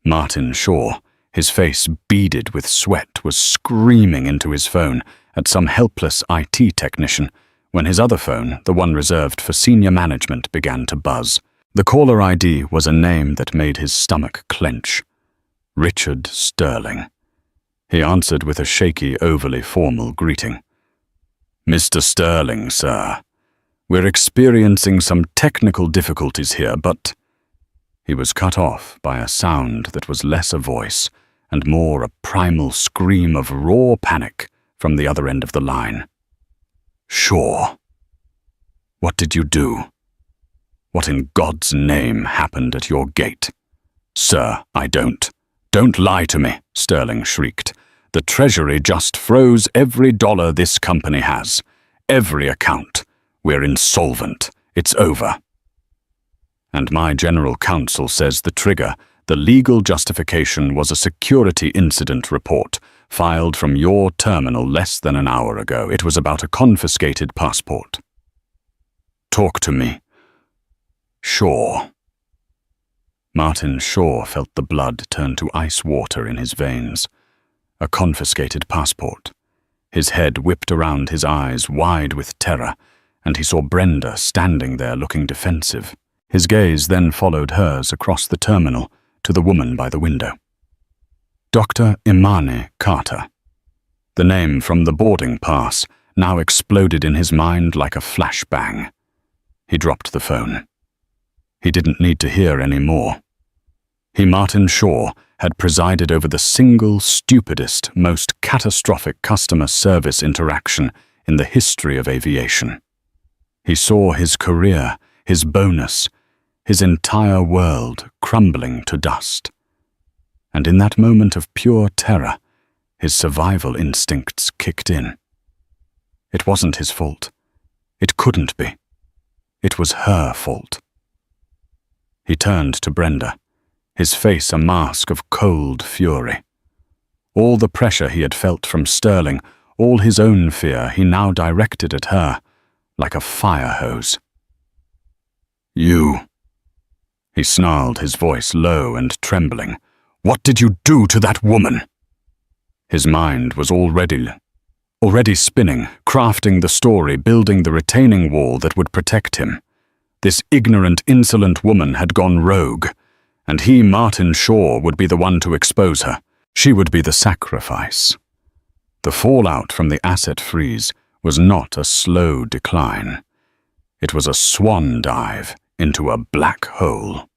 Martin Shaw, his face beaded with sweat, was screaming into his phone at some helpless IT technician when his other phone, the one reserved for senior management, began to buzz. The caller ID was a name that made his stomach clench. Richard Sterling. He answered with a shaky, overly formal greeting. "Mr. Sterling, sir. We're experiencing some technical difficulties here, but—" He was cut off by a sound that was less a voice and more a primal scream of raw panic from the other end of the line. "Shaw. What did you do? What in God's name happened at your gate?" "Sir, I don't. Don't lie to me," Sterling shrieked. "The Treasury just froze every dollar this company has. Every account. We're insolvent. It's over. And my general counsel says the trigger, The legal justification was a security incident report filed from your terminal less than an hour ago. It was about a confiscated passport. Talk to me. Shaw. Martin Shaw felt the blood turn to ice water in his veins. A confiscated passport. His head whipped around, his eyes wide with terror, and he saw Brenda standing there looking defensive. His gaze then followed hers across the terminal to the woman by the window. Dr. Imani Carter. The name from the boarding pass now exploded in his mind like a flashbang. He dropped the phone. He didn't need to hear any more. He, Martin Shaw, had presided over the single stupidest, most catastrophic customer service interaction in the history of aviation. He saw his career, his bonus, his entire world crumbling to dust. And in that moment of pure terror, his survival instincts kicked in. It wasn't his fault. It couldn't be. It was her fault. He turned to Brenda, his face a mask of cold fury. All the pressure he had felt from Sterling, all his own fear, he now directed at her, like a fire hose. "You," he snarled, his voice low and trembling. "What did you do to that woman?" His mind was already spinning, crafting the story, building the retaining wall that would protect him. This ignorant, insolent woman had gone rogue, and he, Martin Shaw, would be the one to expose her. She would be the sacrifice. The fallout from the asset freeze was not a slow decline. It was a swan dive into a black hole.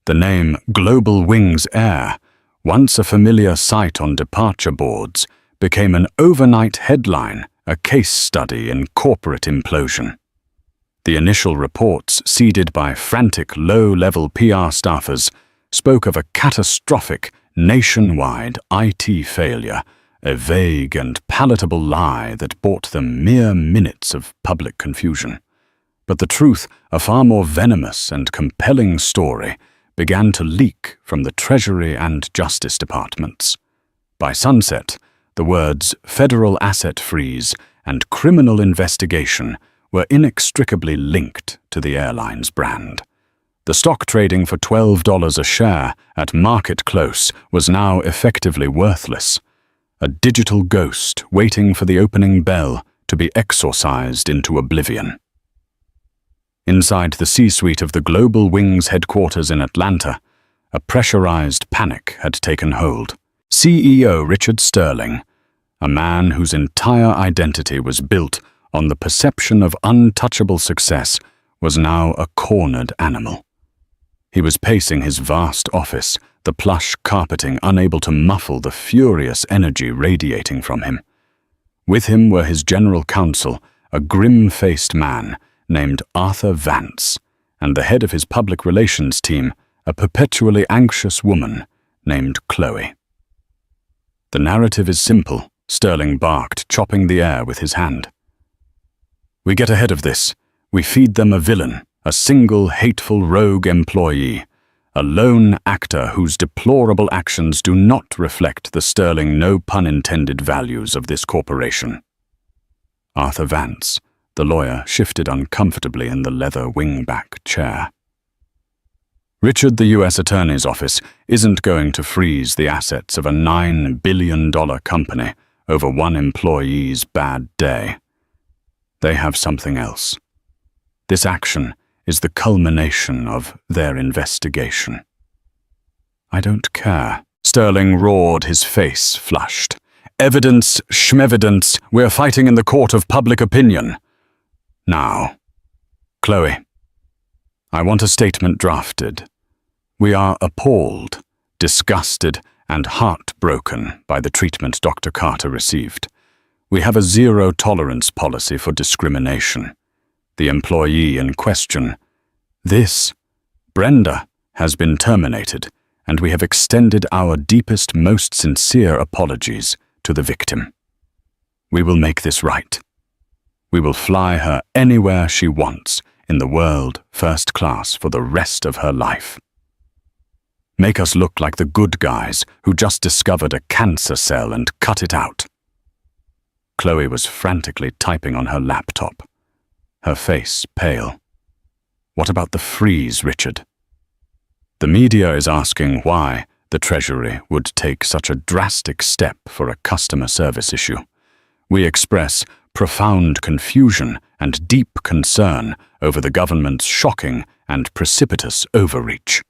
The name Global Wings Air, once a familiar sight on departure boards, became an overnight headline, a case study in corporate implosion. The initial reports, seeded by frantic low-level PR staffers, spoke of a catastrophic, nationwide IT failure, a vague and palatable lie that bought them mere minutes of public confusion. But the truth, a far more venomous and compelling story, began to leak from the Treasury and Justice Departments. By sunset, the words "federal asset freeze" and "criminal investigation" were inextricably linked to the airline's brand. The stock trading for $12 a share at market close was now effectively worthless, a digital ghost waiting for the opening bell to be exorcised into oblivion. Inside the C-suite of the Global Wings headquarters in Atlanta, a pressurized panic had taken hold. CEO Richard Sterling, a man whose entire identity was built on the perception of untouchable success, was now a cornered animal. He was pacing his vast office, the plush carpeting unable to muffle the furious energy radiating from him. With him were his general counsel, a grim-faced man named Arthur Vance, and the head of his public relations team, a perpetually anxious woman named Chloe. "The narrative is simple," Sterling barked, chopping the air with his hand. "We get ahead of this. We feed them a villain, a single hateful rogue employee, a lone actor whose deplorable actions do not reflect the sterling, no pun intended, values of this corporation." Arthur Vance, the lawyer, shifted uncomfortably in the leather wingback chair. "Richard, the U.S. Attorney's Office isn't going to freeze the assets of a $9 billion company over one employee's bad day. They have something else. This action is the culmination of their investigation." "I don't care," Sterling roared, his face flushed. "Evidence, schmevidence, we're fighting in the court of public opinion. Now, Chloe, I want a statement drafted. We are appalled, disgusted, and heartbroken by the treatment Dr. Carter received. We have a zero-tolerance policy for discrimination. The employee in question, Brenda, has been terminated, and we have extended our deepest, most sincere apologies to the victim. We will make this right. We will fly her anywhere she wants in the world, first class, for the rest of her life." make us look like the good guys who just discovered a cancer cell and cut it out. Chloe was frantically typing on her laptop, her face pale. What about the freeze, Richard? The media is asking why the Treasury would take such a drastic step for a customer service issue. We express profound confusion and deep concern over the government's shocking and precipitous overreach.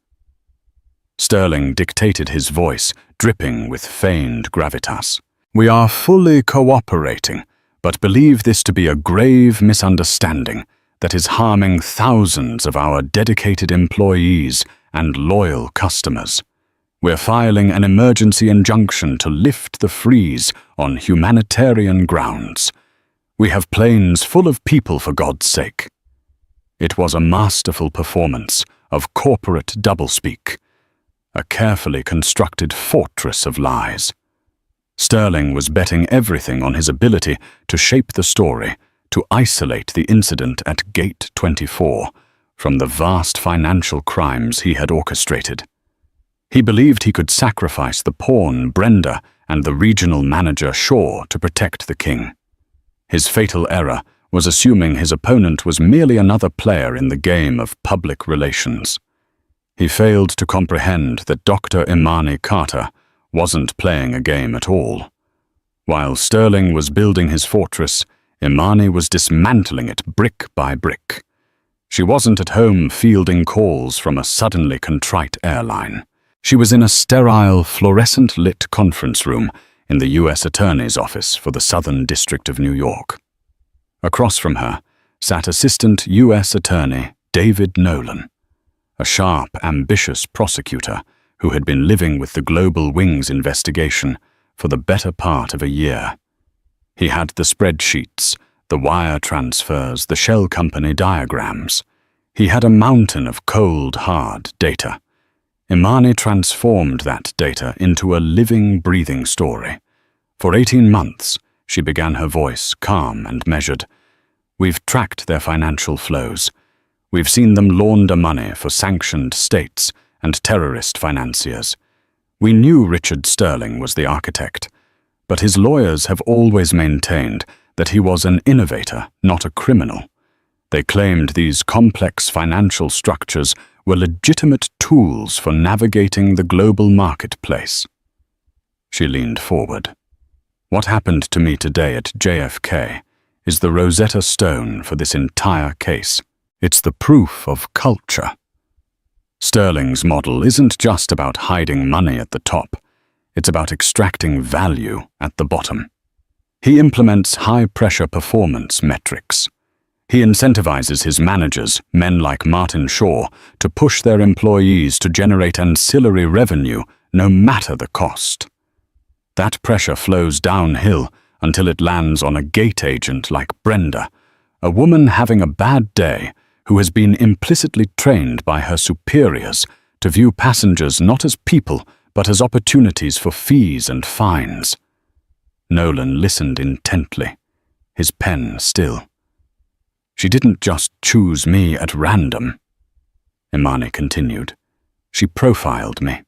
Sterling dictated his voice, dripping with feigned gravitas. We are fully cooperating, but believe this to be a grave misunderstanding that is harming thousands of our dedicated employees and loyal customers. We're filing an emergency injunction to lift the freeze on humanitarian grounds. We have planes full of people, for God's sake. It was a masterful performance of corporate doublespeak, a carefully constructed fortress of lies. Sterling was betting everything on his ability to shape the story, to isolate the incident at Gate 24 from the vast financial crimes he had orchestrated. He believed he could sacrifice the pawn, Brenda, and the regional manager, Shaw, to protect the king. His fatal error was assuming his opponent was merely another player in the game of public relations. He failed to comprehend that Dr. Imani Carter wasn't playing a game at all. While Sterling was building his fortress, Imani was dismantling it brick by brick. She wasn't at home fielding calls from a suddenly contrite airline. She was in a sterile, fluorescent-lit conference room in the U.S. Attorney's Office for the Southern District of New York. Across from her sat Assistant U.S. Attorney David Nolan, a sharp, ambitious prosecutor who had been living with the Global Wings investigation for the better part of a year. He had the spreadsheets, the wire transfers, the shell company diagrams. He had a mountain of cold, hard data. Imani transformed that data into a living, breathing story. For 18 months, she began her voice calm and measured. We've tracked their financial flows. We've seen them launder money for sanctioned states and terrorist financiers. We knew Richard Sterling was the architect, but his lawyers have always maintained that he was an innovator, not a criminal. They claimed these complex financial structures were legitimate tools for navigating the global marketplace. She leaned forward. What happened to me today at JFK is the Rosetta Stone for this entire case. It's the proof of culture. Sterling's model isn't just about hiding money at the top. It's about extracting value at the bottom. He implements high-pressure performance metrics. He incentivizes his managers, men like Martin Shaw, to push their employees to generate ancillary revenue no matter the cost. That pressure flows downhill until it lands on a gate agent like Brenda, a woman having a bad day who has been implicitly trained by her superiors to view passengers not as people but as opportunities for fees and fines. Nolan listened intently, his pen still. She didn't just choose me at random, Imani continued. She profiled me.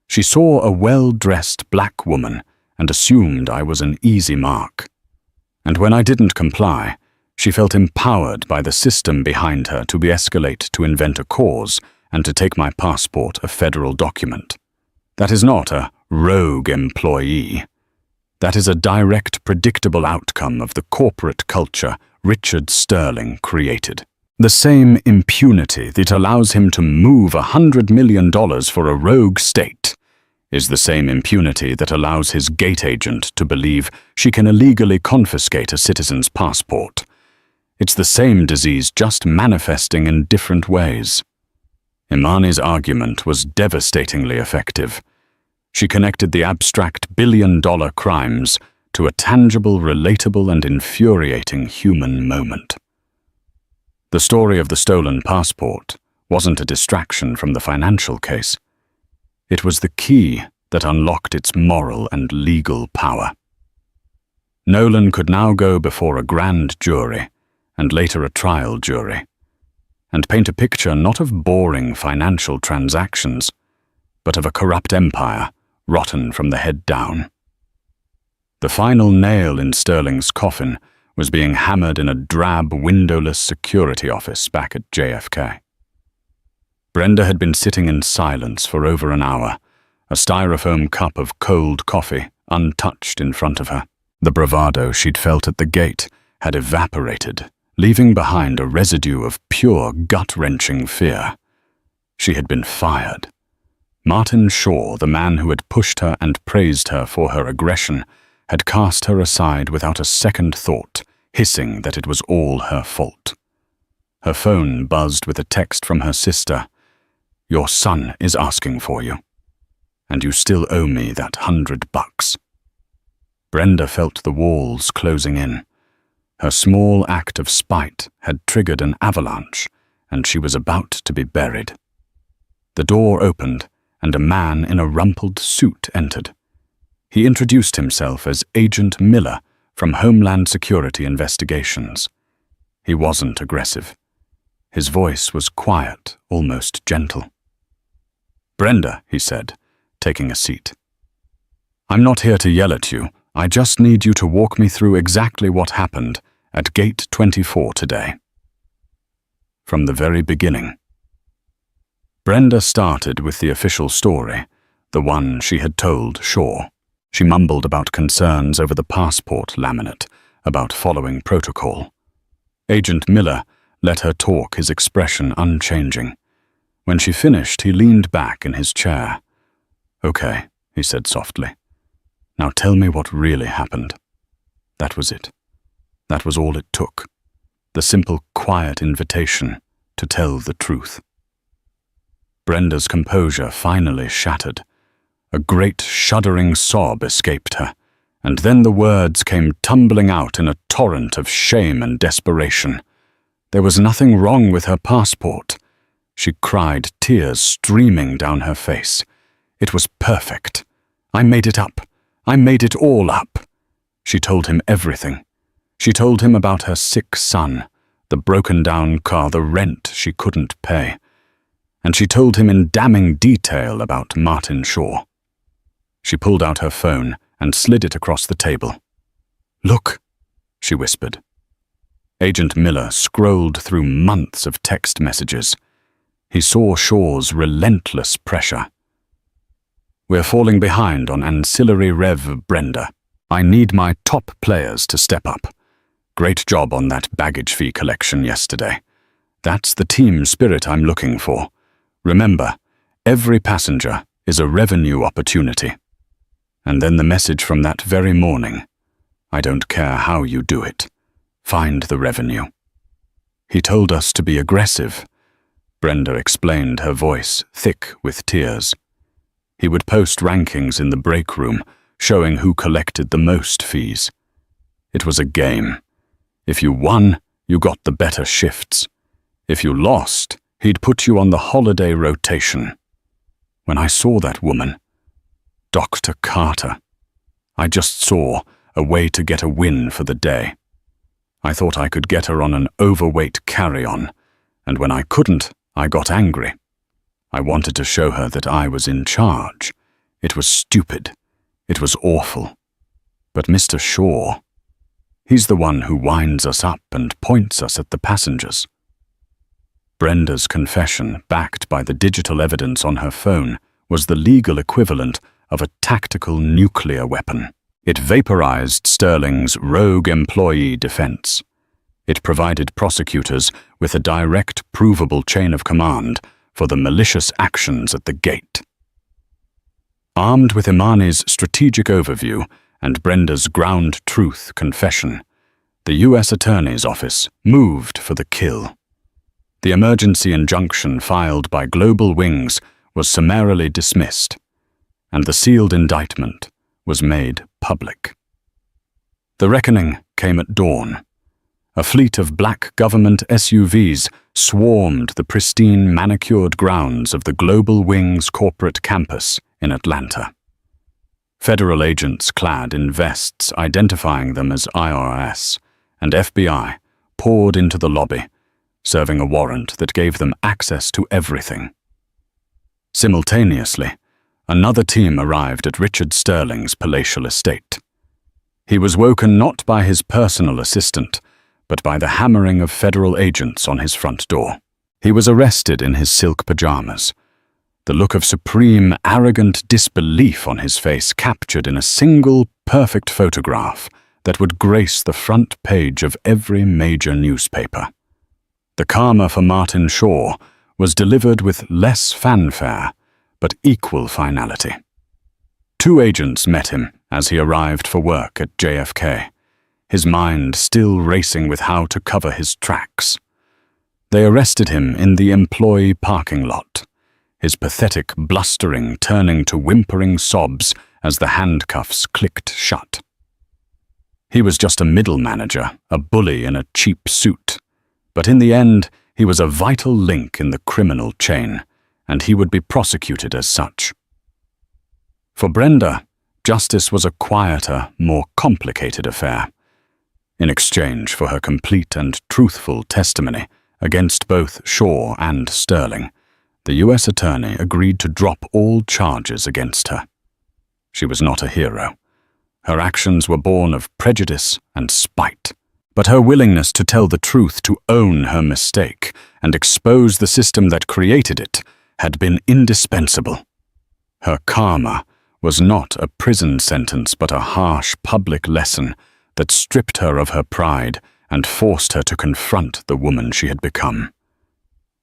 She saw a well-dressed black woman and assumed I was an easy mark. And when I didn't comply, she felt empowered by the system behind her to de-escalate to invent a cause and to take my passport, a federal document. That is not a rogue employee. That is a direct, predictable outcome of the corporate culture Richard Sterling created. The same impunity that allows him to move $100 million for a rogue state is the same impunity that allows his gate agent to believe she can illegally confiscate a citizen's passport. It's the same disease, just manifesting in different ways. Imani's argument was devastatingly effective. She connected the abstract billion-dollar crimes to a tangible, relatable, and infuriating human moment. The story of the stolen passport wasn't a distraction from the financial case. It was the key that unlocked its moral and legal power. Nolan could now go before a grand jury, and later a trial jury, and paint a picture not of boring financial transactions, but of a corrupt empire, rotten from the head down. The final nail in Sterling's coffin was being hammered in a drab, windowless security office back at JFK. Brenda had been sitting in silence for over an hour, a styrofoam cup of cold coffee untouched in front of her. The bravado she'd felt at the gate had evaporated, leaving behind a residue of pure gut-wrenching fear. She had been fired. Martin Shaw, the man who had pushed her and praised her for her aggression, had cast her aside without a second thought, hissing that it was all her fault. Her phone buzzed with a text from her sister. "Your son is asking for you, and you still owe me that $100. Brenda felt the walls closing in. Her small act of spite had triggered an avalanche, and she was about to be buried. The door opened, and a man in a rumpled suit entered. He introduced himself as Agent Miller from Homeland Security Investigations. He wasn't aggressive. His voice was quiet, almost gentle. "Brenda," he said, taking a seat. "I'm not here to yell at you. I just need you to walk me through exactly what happened at Gate 24 today." From the very beginning. Brenda started with the official story, the one she had told Shaw. She mumbled about concerns over the passport laminate, about following protocol. Agent Miller let her talk, his expression unchanging. When she finished, he leaned back in his chair. "Okay," he said softly. "Now tell me what really happened." That was it. That was all it took. The simple, quiet invitation to tell the truth. Brenda's composure finally shattered. A great shuddering sob escaped her, and then the words came tumbling out in a torrent of shame and desperation. There was nothing wrong with her passport. She cried, tears streaming down her face. It was perfect. I made it up. I made it all up. She told him everything. She told him about her sick son, the broken-down car, the rent she couldn't pay. And she told him in damning detail about Martin Shaw. She pulled out her phone and slid it across the table. "Look," she whispered. Agent Miller scrolled through months of text messages. He saw Shaw's relentless pressure. "We're falling behind on ancillary rev, Brenda. I need my top players to step up. Great job on that baggage fee collection yesterday. That's the team spirit I'm looking for. Remember, every passenger is a revenue opportunity." And then the message from that very morning. "I don't care how you do it. Find the revenue." "He told us to be aggressive," Brenda explained, her voice thick with tears. "He would post rankings in the break room, showing who collected the most fees. It was a game. If you won, you got the better shifts. If you lost, he'd put you on the holiday rotation. When I saw that woman, Dr. Carter, I just saw a way to get a win for the day. I thought I could get her on an overweight carry-on, and when I couldn't, I got angry. I wanted to show her that I was in charge. It was stupid. It was awful. But Mr. Shaw, he's the one who winds us up and points us at the passengers." Brenda's confession, backed by the digital evidence on her phone, was the legal equivalent of a tactical nuclear weapon. It vaporized Sterling's rogue employee defense. It provided prosecutors with a direct, provable chain of command for the malicious actions at the gate. Armed with Imani's strategic overview and Brenda's ground truth confession, the U.S. Attorney's Office moved for the kill. The emergency injunction filed by Global Wings was summarily dismissed, and the sealed indictment was made public. The reckoning came at dawn. A fleet of black government SUVs swarmed the pristine, manicured grounds of the Global Wings corporate campus in Atlanta. Federal agents clad in vests identifying them as IRS and FBI poured into the lobby, serving a warrant that gave them access to everything. Simultaneously, another team arrived at Richard Sterling's palatial estate. He was woken not by his personal assistant, but by the hammering of federal agents on his front door. He was arrested in his silk pajamas, the look of supreme, arrogant disbelief on his face captured in a single, perfect photograph that would grace the front page of every major newspaper. The karma for Martin Shaw was delivered with less fanfare, but equal finality. 2 agents met him as he arrived for work at JFK, his mind still racing with how to cover his tracks. They arrested him in the employee parking lot, his pathetic blustering turning to whimpering sobs as the handcuffs clicked shut. He was just a middle manager, a bully in a cheap suit, but in the end, he was a vital link in the criminal chain, and he would be prosecuted as such. For Brenda, justice was a quieter, more complicated affair. In exchange for her complete and truthful testimony against both Shaw and Sterling, the U.S. attorney agreed to drop all charges against her. She was not a hero. Her actions were born of prejudice and spite, but her willingness to tell the truth, to own her mistake, and expose the system that created it, had been indispensable. Her karma was not a prison sentence but a harsh public lesson that stripped her of her pride and forced her to confront the woman she had become.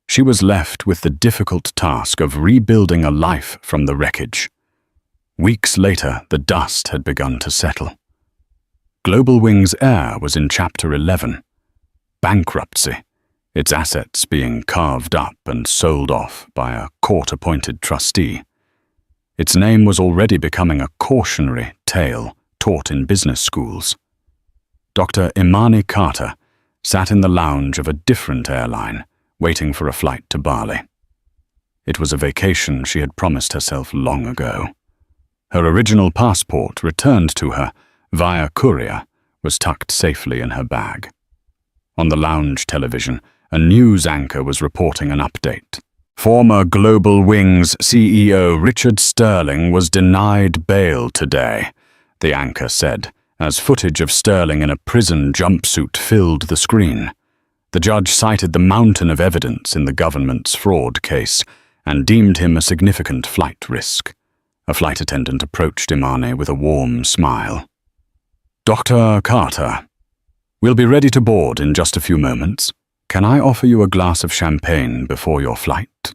She was left with the difficult task of rebuilding a life from the wreckage. Weeks later, the dust had begun to settle. Global Wings Air was in Chapter 11, bankruptcy, its assets being carved up and sold off by a court-appointed trustee. Its name was already becoming a cautionary tale taught in business schools. Dr. Imani Carter sat in the lounge of a different airline, waiting for a flight to Bali. It was a vacation she had promised herself long ago. Her original passport, returned to her via courier, was tucked safely in her bag. On the lounge television, a news anchor was reporting an update. Former Global Wings CEO Richard Sterling was denied bail today, the anchor said, as footage of Sterling in a prison jumpsuit filled the screen. The judge cited the mountain of evidence in the government's fraud case and deemed him a significant flight risk. A flight attendant approached Imani with a warm smile. "Dr. Carter, we'll be ready to board in just a few moments. Can I offer you a glass of champagne before your flight?"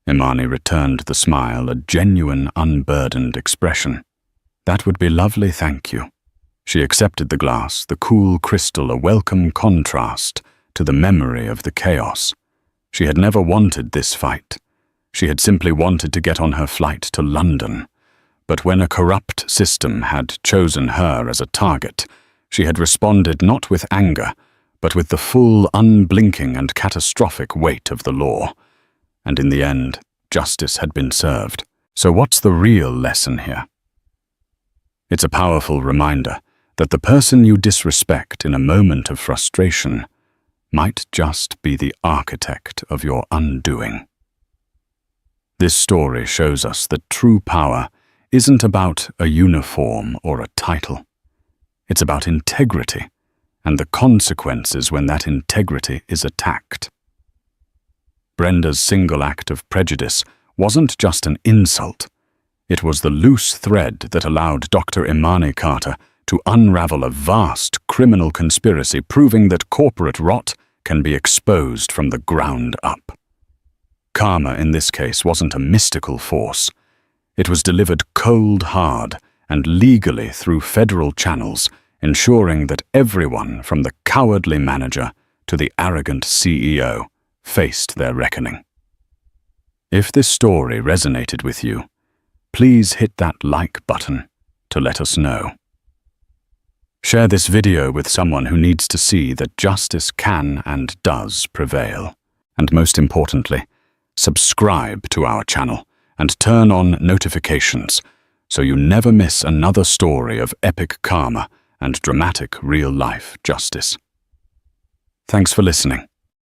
Imani returned the smile, a genuine, unburdened expression. "That would be lovely, thank you." She accepted the glass, the cool crystal a welcome contrast to the memory of the chaos. She had never wanted this fight. She had simply wanted to get on her flight to London. But when a corrupt system had chosen her as a target, she had responded not with anger, but with the full, unblinking and catastrophic weight of the law. And in the end, justice had been served. So what's the real lesson here? It's a powerful reminder that the person you disrespect in a moment of frustration might just be the architect of your undoing. This story shows us that true power isn't about a uniform or a title. It's about integrity and the consequences when that integrity is attacked. Brenda's single act of prejudice wasn't just an insult. It was the loose thread that allowed Dr. Imani Carter to unravel a vast criminal conspiracy proving that corporate rot can be exposed from the ground up. Karma in this case wasn't a mystical force. It was delivered cold hard and legally through federal channels, ensuring that everyone from the cowardly manager to the arrogant CEO faced their reckoning. If this story resonated with you, please hit that like button to let us know. Share this video with someone who needs to see that justice can and does prevail. And most importantly, subscribe to our channel and turn on notifications so you never miss another story of epic karma and dramatic real-life justice. Thanks for listening.